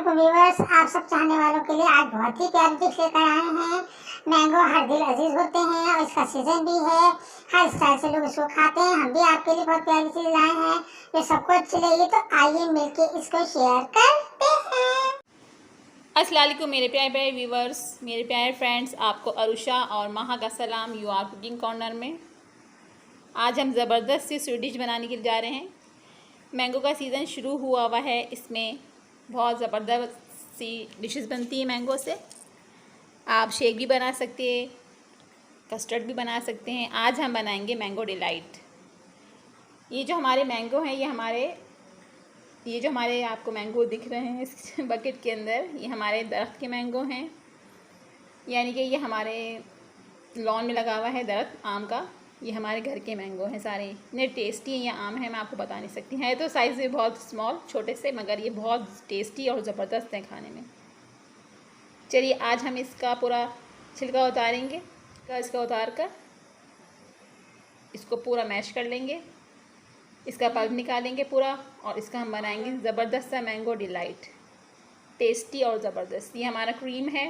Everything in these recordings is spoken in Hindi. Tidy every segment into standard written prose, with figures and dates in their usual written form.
अस्सलामुअलैकुम व्यूअर्स, आप सब चाहने वालों के लिए आज बहुत ही प्यारी डिश लेकर आए हैं। मैंगो हर दिल अजीज होते हैं और इसका सीजन भी है। हर स्टाइल से लोग इसको खाते हैं। हम भी आपके लिए बहुत प्यारी चीज लाए हैं जो सबको अच्छी लगी, तो आइए मिलके इसको शेयर करते हैं। अस्सलाम वालेकुम मेरे प्यारे प्यारे व्यूवर्स, मेरे प्यारे फ्रेंड्स, आपको अरुषा और महा का सलाम। यू आर कुकिंग कॉर्नर में आज हम ज़बरदस्त सी स्वीट डिश बनाने के लिए जा रहे हैं। मैंगो का सीज़न शुरू हुआ है, इसमें बहुत ज़बरदस्त सी डिशेस बनती हैं मैंगो से। आप शेक भी बना सकते हैं, कस्टर्ड भी बना सकते हैं। आज हम बनाएंगे मैंगो डिलाइट। ये जो हमारे मैंगो हैं, ये जो हमारे आपको मैंगो दिख रहे हैं इस बकेट के अंदर, ये हमारे दरख्त के मैंगो हैं। यानी कि ये हमारे लॉन में लगा हुआ है दरख्त आम का। ये हमारे घर के मैंगो हैं सारे। इतने टेस्टी हैं ये आम है, मैं आपको बता नहीं सकती। है तो साइज़ में बहुत स्मॉल, छोटे से, मगर ये बहुत टेस्टी और ज़बरदस्त हैं खाने में। चलिए आज हम इसका पूरा छिलका उतारेंगे। इसका उतार कर इसको पूरा मैश कर लेंगे, इसका पल्प निकालेंगे पूरा, और इसका हम बनाएंगे ज़बरदस्त सा मैंगो डिलाइट, टेस्टी और ज़बरदस्त। ये हमारा क्रीम है,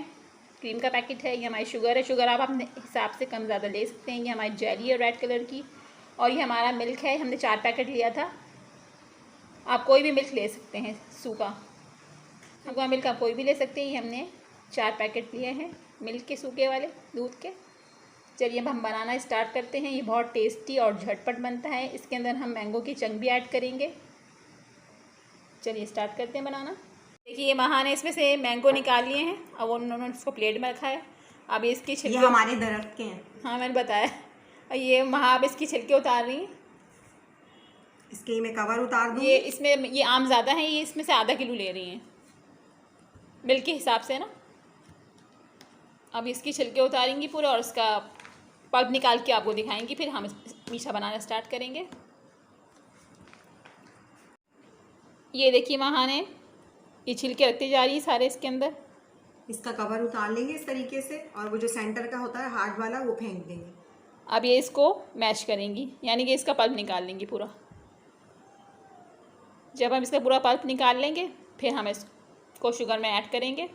क्रीम का पैकेट है। ये हमारी शुगर है, शुगर आप अपने हिसाब से कम ज़्यादा ले सकते हैं। ये हमारी जेली है रेड कलर की, और ये हमारा मिल्क है। हमने 4 पैकेट लिया था। आप कोई भी मिल्क ले सकते हैं, सूखा मिल्क आप कोई भी ले सकते हैं। ये हमने 4 पैकेट लिए हैं मिल्क के, सूखे वाले दूध के। चलिए अब हम बनाना स्टार्ट करते हैं। ये बहुत टेस्टी और झटपट बनता है। इसके अंदर हम मैंगो की चंक भी ऐड करेंगे। चलिए स्टार्ट करते हैं बनाना। देखिए ये महा ने इसमें से मैंगो निकाल लिए हैं, अब उन्होंने इसको प्लेट में रखा है। अब इसकी छिलके, ये हमारे दरख्त के हैं। हाँ मैंने बताया। और ये महा अब इसकी छिलके उतार रही हैं। इसके मैं कवर उतार दूँ। ये इसमें ये आम ज़्यादा है, ये इसमें से आधा किलो ले रही हैं मिल्क के हिसाब से ना। अब इसकी छिलके उतारेंगी पूरा, और इसका पल्प निकाल के आपको दिखाएंगी। फिर हम मीठा बनाना स्टार्ट करेंगे। ये देखिए महा ने ये छिलके रखती जा रही है सारे इसके अंदर। इसका कवर उतार लेंगे इस तरीके से, और वो जो सेंटर का होता है हार्ड वाला वो फेंक देंगे। अब ये इसको मैश करेंगी, यानी कि इसका पल्प निकाल लेंगी पूरा। जब हम इसका पूरा पल्प निकाल लेंगे, फिर हम इसको शुगर में ऐड करेंगे।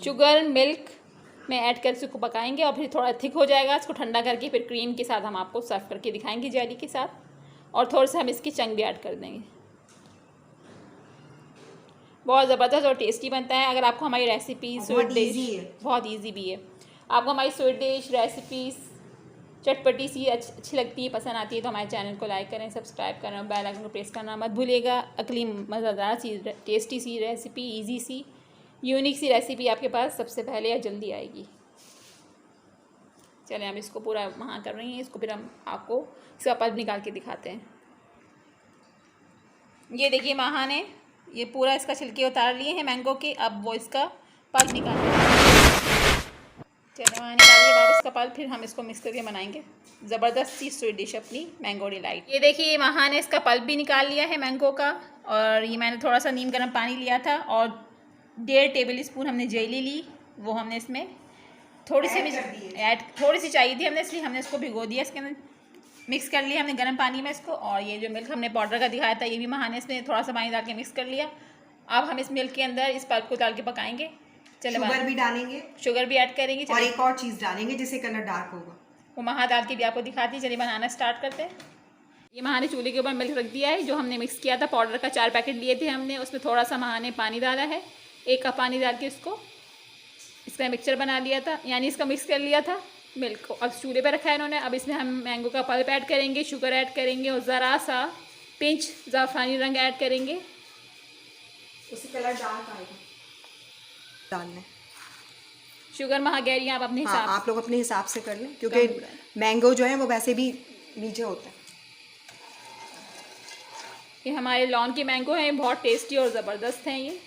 शुगर मिल्क में ऐड कर इसको पकाएंगे, और फिर थोड़ा थिक हो जाएगा। इसको ठंडा करके फिर क्रीम के साथ हम आपको सर्व करके दिखाएंगे, जेली के साथ। और थोड़ा सा हम इसकी चंक भी ऐड कर देंगे। बहुत ज़बरदस्त और टेस्टी बनता है। अगर आपको हमारी रेसिपी स्वीट डिश, बहुत इजी भी है, आपको हमारी स्वीट डिश रेसिपीज़ चटपटी सी अच्छी लगती है, पसंद आती है, तो हमारे चैनल को लाइक करें, सब्सक्राइब करना, बेल आइकन को प्रेस करना मत भूलिएगा। अगली मज़ेदार सी टेस्टी सी रेसिपी, ईजी सी यूनिक सी रेसिपी आपके पास सबसे पहले या जल्दी आएगी। चलें हम इसको पूरा वहाँ कर रही हैं। इसको फिर हम आपको इसका पल्प निकाल के दिखाते हैं। ये देखिए महा ने ये पूरा इसका छिलके उतार लिए हैं मैंगो के। अब वो इसका पल्प निकाल रहे हैं। चलिए वहाँ निकालिए बाहर इसका पल्प, फिर हम इसको मिक्स करके बनाएंगे ज़बरदस्त सी स्वीट डिश अपनी मैंगो डिलाइट। ये देखिए महा ने इसका पल्प भी निकाल लिया है मैंगो का। और ये मैंने थोड़ा सा नीम गर्म पानी लिया था, और 1.5 टेबल स्पून हमने जेली ली, वो हमने इसमें थोड़ी सी चाहिए थी हमने, इसलिए हमने इसको भिगो दिया। इसके अंदर मिक्स कर लिया हमने गर्म पानी में इसको। और ये जो मिल्क हमने पाउडर का दिखाया था, ये भी महा ने इसमें थोड़ा सा पानी डाल के मिक्स कर लिया। अब हम इस मिल्क के अंदर इस पल्प को डाल के पकाएंगे। चलो शुगर भी डालेंगे, शुगर भी ऐड करेंगे, और एक और चीज़ डालेंगे जिससे कलर डार्क होगा, वो महा डाल के भी आपको दिखाती। चलिए बनाना स्टार्ट करते हैं। ये महा ने चूल्हे के ऊपर मिल्क रख दिया है, जो हमने मिक्स किया था पाउडर का। 4 पैकेट लिए थे हमने, उसमें थोड़ा सा महा ने पानी डाला है। 1 कप पानी डाल के इसका मिक्सचर बना लिया था, यानी इसका मिक्स कर लिया था मिल्क को। अब चूल्हे पे रखा है इन्होंने। अब इसमें हम मैंगो का पल्प ऐड करेंगे, शुगर ऐड करेंगे, और ज़रा सा पिंच ज़ाफ़रानी रंग ऐड करेंगे, उससे कलर डार्क आएगा। डालना है शुगर महा गह रही हैं आप अपने हिसाब। आप लोग अपने हिसाब से कर लें, क्योंकि मैंगो जो है वो वैसे भी मीठे होते हैं। ये हमारे लॉन के मैंगो हैं, बहुत टेस्टी और ज़बरदस्त हैं। ये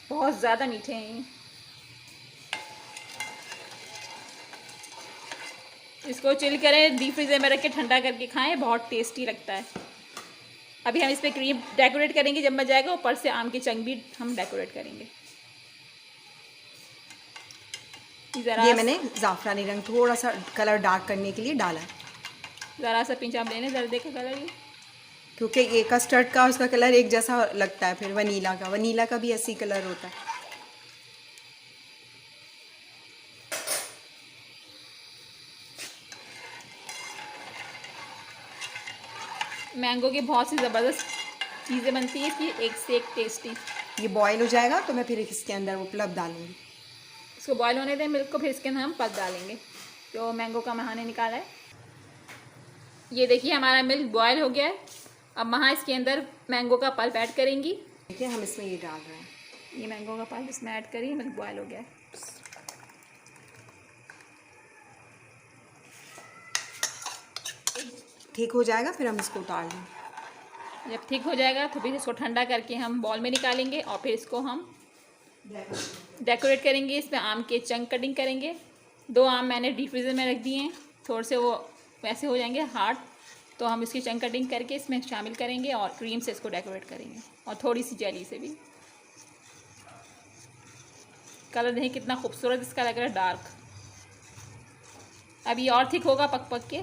बहुत ज़्यादा मीठे हैं ये। इसको चिल करें, डीप फ्रीजर में रख के ठंडा करके खाएं, बहुत टेस्टी लगता है। अभी हम इस पर क्रीम डेकोरेट करेंगे जब बन जाएगा, ऊपर से आम की चंक भी हम डेकोरेट करेंगे। ये मैंने ज़ाफ़रानी रंग थोड़ा सा कलर डार्क करने के लिए डाला है। ज़रा सा पिंच आप लेने, ज़रा देखो कलर ये। क्योंकि ये कस्टर्ड का उसका कलर एक जैसा लगता है, फिर वनीला का भी ऐसी कलर होता है। मैंगो की बहुत सी ज़बरदस्त चीज़ें बनती है इसकी, एक से एक टेस्टी। ये बॉईल हो जाएगा तो मैं फिर इसके अंदर वो पल्प डालूंगी। इसको बॉईल होने दें मिल्क को, फिर इसके अंदर हम पल्प डालेंगे जो मैंगो का महा ने निकाला है। ये देखिए हमारा मिल्क बॉयल हो गया है। अब महा इसके अंदर मैंगो का पल्प ऐड करेंगी। देखिए हम इसमें ये डाल रहे हैं, ये मैंगो का पल्प इसमें ऐड करिए, मिल्क बॉयल हो गया है। ठीक हो जाएगा फिर हम इसको उतार लेंगे। जब ठीक हो जाएगा तो फिर इसको ठंडा करके हम बॉल में निकालेंगे और फिर इसको हम डेकोरेट करेंगे। इसमें आम के चंक कटिंग करेंगे। 2 आम मैंने डीप फ्रीज़र में रख दिए हैं, थोड़े से वो वैसे हो जाएंगे हार्ड, तो हम इसकी चंक कटिंग करके इसमें शामिल करेंगे और क्रीम से इसको डेकोरेट करेंगे और थोड़ी सी जेली से भी। कलर देखिए कितना खूबसूरत इसका लग रहा है, डार्क। अब ये और थिक होगा पक पक के।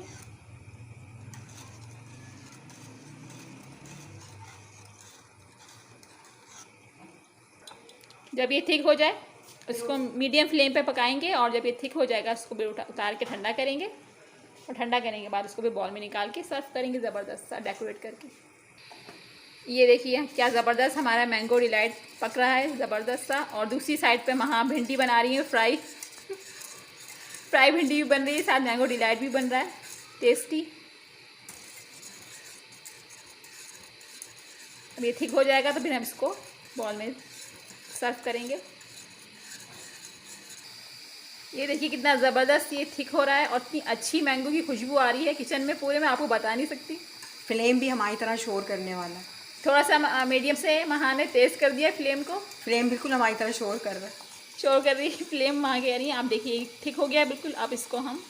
जब ये थिक हो जाए इसको मीडियम फ्लेम पे पकाएंगे और जब ये थिक हो जाएगा इसको भी उतार के ठंडा करेंगे और ठंडा करने के बाद इसको भी बॉल में निकाल के सर्व करेंगे ज़बरदस्त सा डेकोरेट करके। ये देखिए क्या ज़बरदस्त हमारा मैंगो डिलाइट पक रहा है, ज़बरदस्त सा। और दूसरी साइड पे महा भिंडी बना रही है, फ्राई भिंडी भी बन रही है, साथ मैंगो डिलाइट भी बन रहा है टेस्टी। अब ये थिक हो जाएगा तो फिर हम इसको बॉल में सर्व करेंगे। ये देखिए कितना ज़बरदस्त ये थिक हो रहा है और इतनी अच्छी मैंगो की खुशबू आ रही है किचन में पूरे, मैं आपको बता नहीं सकती। फ्लेम भी हमारी तरह शोर करने वाला है, थोड़ा सा मीडियम से महा ने तेज़ कर दिया फ्लेम को। फ्लेम बिल्कुल हमारी तरह शोर कर रहा है, शोर कर रही है फ्लेम महा कह रही है। आप देखिए थिक हो गया है बिल्कुल। अब इसको हम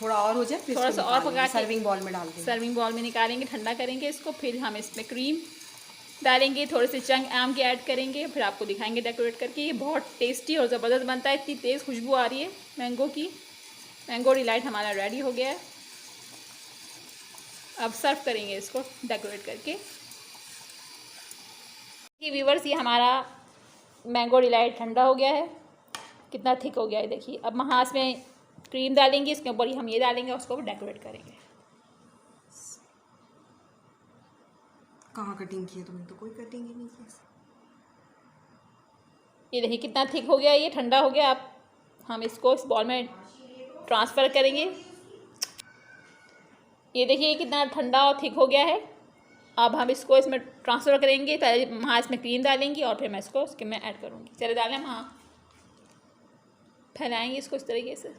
थोड़ा और हो जाए फिर थोड़ा सा और पका के सर्विंग बॉल में डाल देंगे। सर्विंग बॉल में निकालेंगे, ठंडा करेंगे इसको। फिर हम इसमें क्रीम डालेंगे, थोड़े से चंक आम के ऐड करेंगे, फिर आपको दिखाएंगे डेकोरेट करके। ये बहुत टेस्टी और ज़बरदस्त बनता है, इतनी तेज़ खुशबू आ रही है मैंगो की। मैंगो डिलाइट हमारा रेडी हो गया है। अब सर्व करेंगे इसको डेकोरेट करके। ये व्यूवर्स ये हमारा मैंगो डिलाइट ठंडा हो गया है, कितना थिक हो गया है देखिए। अब महा इसमें क्रीम डालेंगे, इसके ऊपर ही हम ये डालेंगे, उसको भी डेकोरेट करेंगे। कहाँ कटिंग की है तुमने? तो कोई कटिंग ही नहीं की। ये देखिए कितना थिक हो गया है, ये ठंडा हो गया। अब हम इसको इस बॉल में ट्रांसफ़र करेंगे। ये देखिए ये कितना ठंडा और थिक हो गया है। अब हम इसको इसमें ट्रांसफ़र करेंगे। पहले वहाँ इसमें क्रीम डालेंगी और फिर मैं इसको इसके में ऐड करूँगी। चले डालें वहाँ, फैलाएंगे इसको इस तरीके से।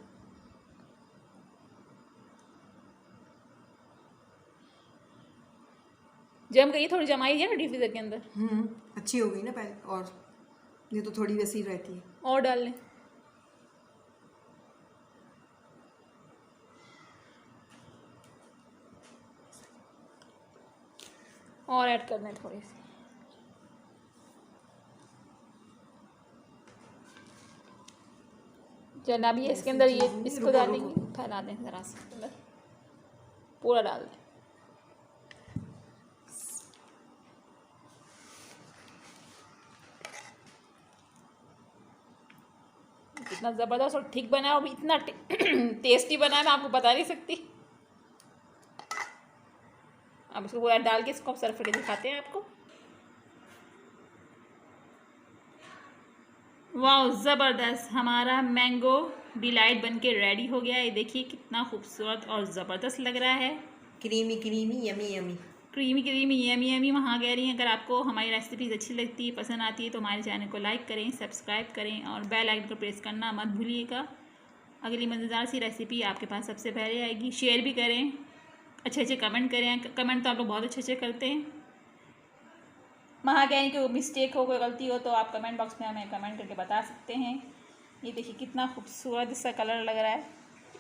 जम गई, थोड़ी जमाई है ना डीप फ्रीजर के अंदर। अच्छी हो गई ना पहले, और ये तो थोड़ी वैसी रहती है। और डाल लें। और ऐड कर दें थोड़ी सी। जना भी है इसके अंदर, ये इसको डालेंगे, फैला दें ज़रा सा अंदर, पूरा डाल दें। इतना ज़बरदस्त और थिक बना है और इतना टेस्टी बना है, मैं आपको बता नहीं सकती। अब इसको पूरा डाल के इसको सर्व करके दिखाते हैं आपको। वाह ज़बरदस्त हमारा मैंगो डिलाइट बनके रेडी हो गया है। ये देखिए कितना खूबसूरत और ज़बरदस्त लग रहा है। Creamy creamy yummy yummy, creamy creamy yummy yummy वहाँ कह रही हैं। अगर आपको हमारी रेसिपीज़ अच्छी लगती है, पसंद आती है, तो हमारे चैनल को लाइक करें, सब्सक्राइब करें और बेल आइकन को प्रेस करना मत भूलिएगा। अगली मज़ेदार सी रेसिपी आपके पास सबसे पहले आएगी। शेयर भी करें, अच्छे अच्छे कमेंट करें। कमेंट तो आप लोग बहुत अच्छे अच्छे करते हैं। वहाँ कहें कि मिस्टेक हो, कोई गलती हो, तो आप कमेंट बॉक्स में हमें कमेंट करके बता सकते हैं। ये देखिए कितना खूबसूरत इसका कलर लग रहा है,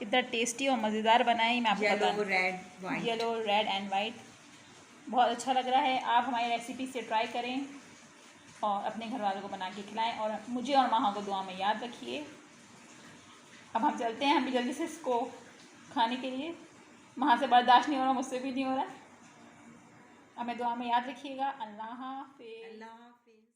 इतना टेस्टी और मज़ेदार बना है। मैं आपको येलो रेड एंड वाइट बहुत अच्छा लग रहा है। आप हमारी रेसिपी से ट्राई करें और अपने घर वालों को बना के खिलाएं और मुझे और माँ को दुआ में याद रखिए। अब हम चलते हैं, हम भी जल्दी से इसको खाने के लिए। वहाँ से बर्दाश्त नहीं हो रहा, मुझसे भी नहीं हो रहा। हमें दुआ में याद रखिएगा। अल्लाह हाफिज़। अल्लाह हाफिज़।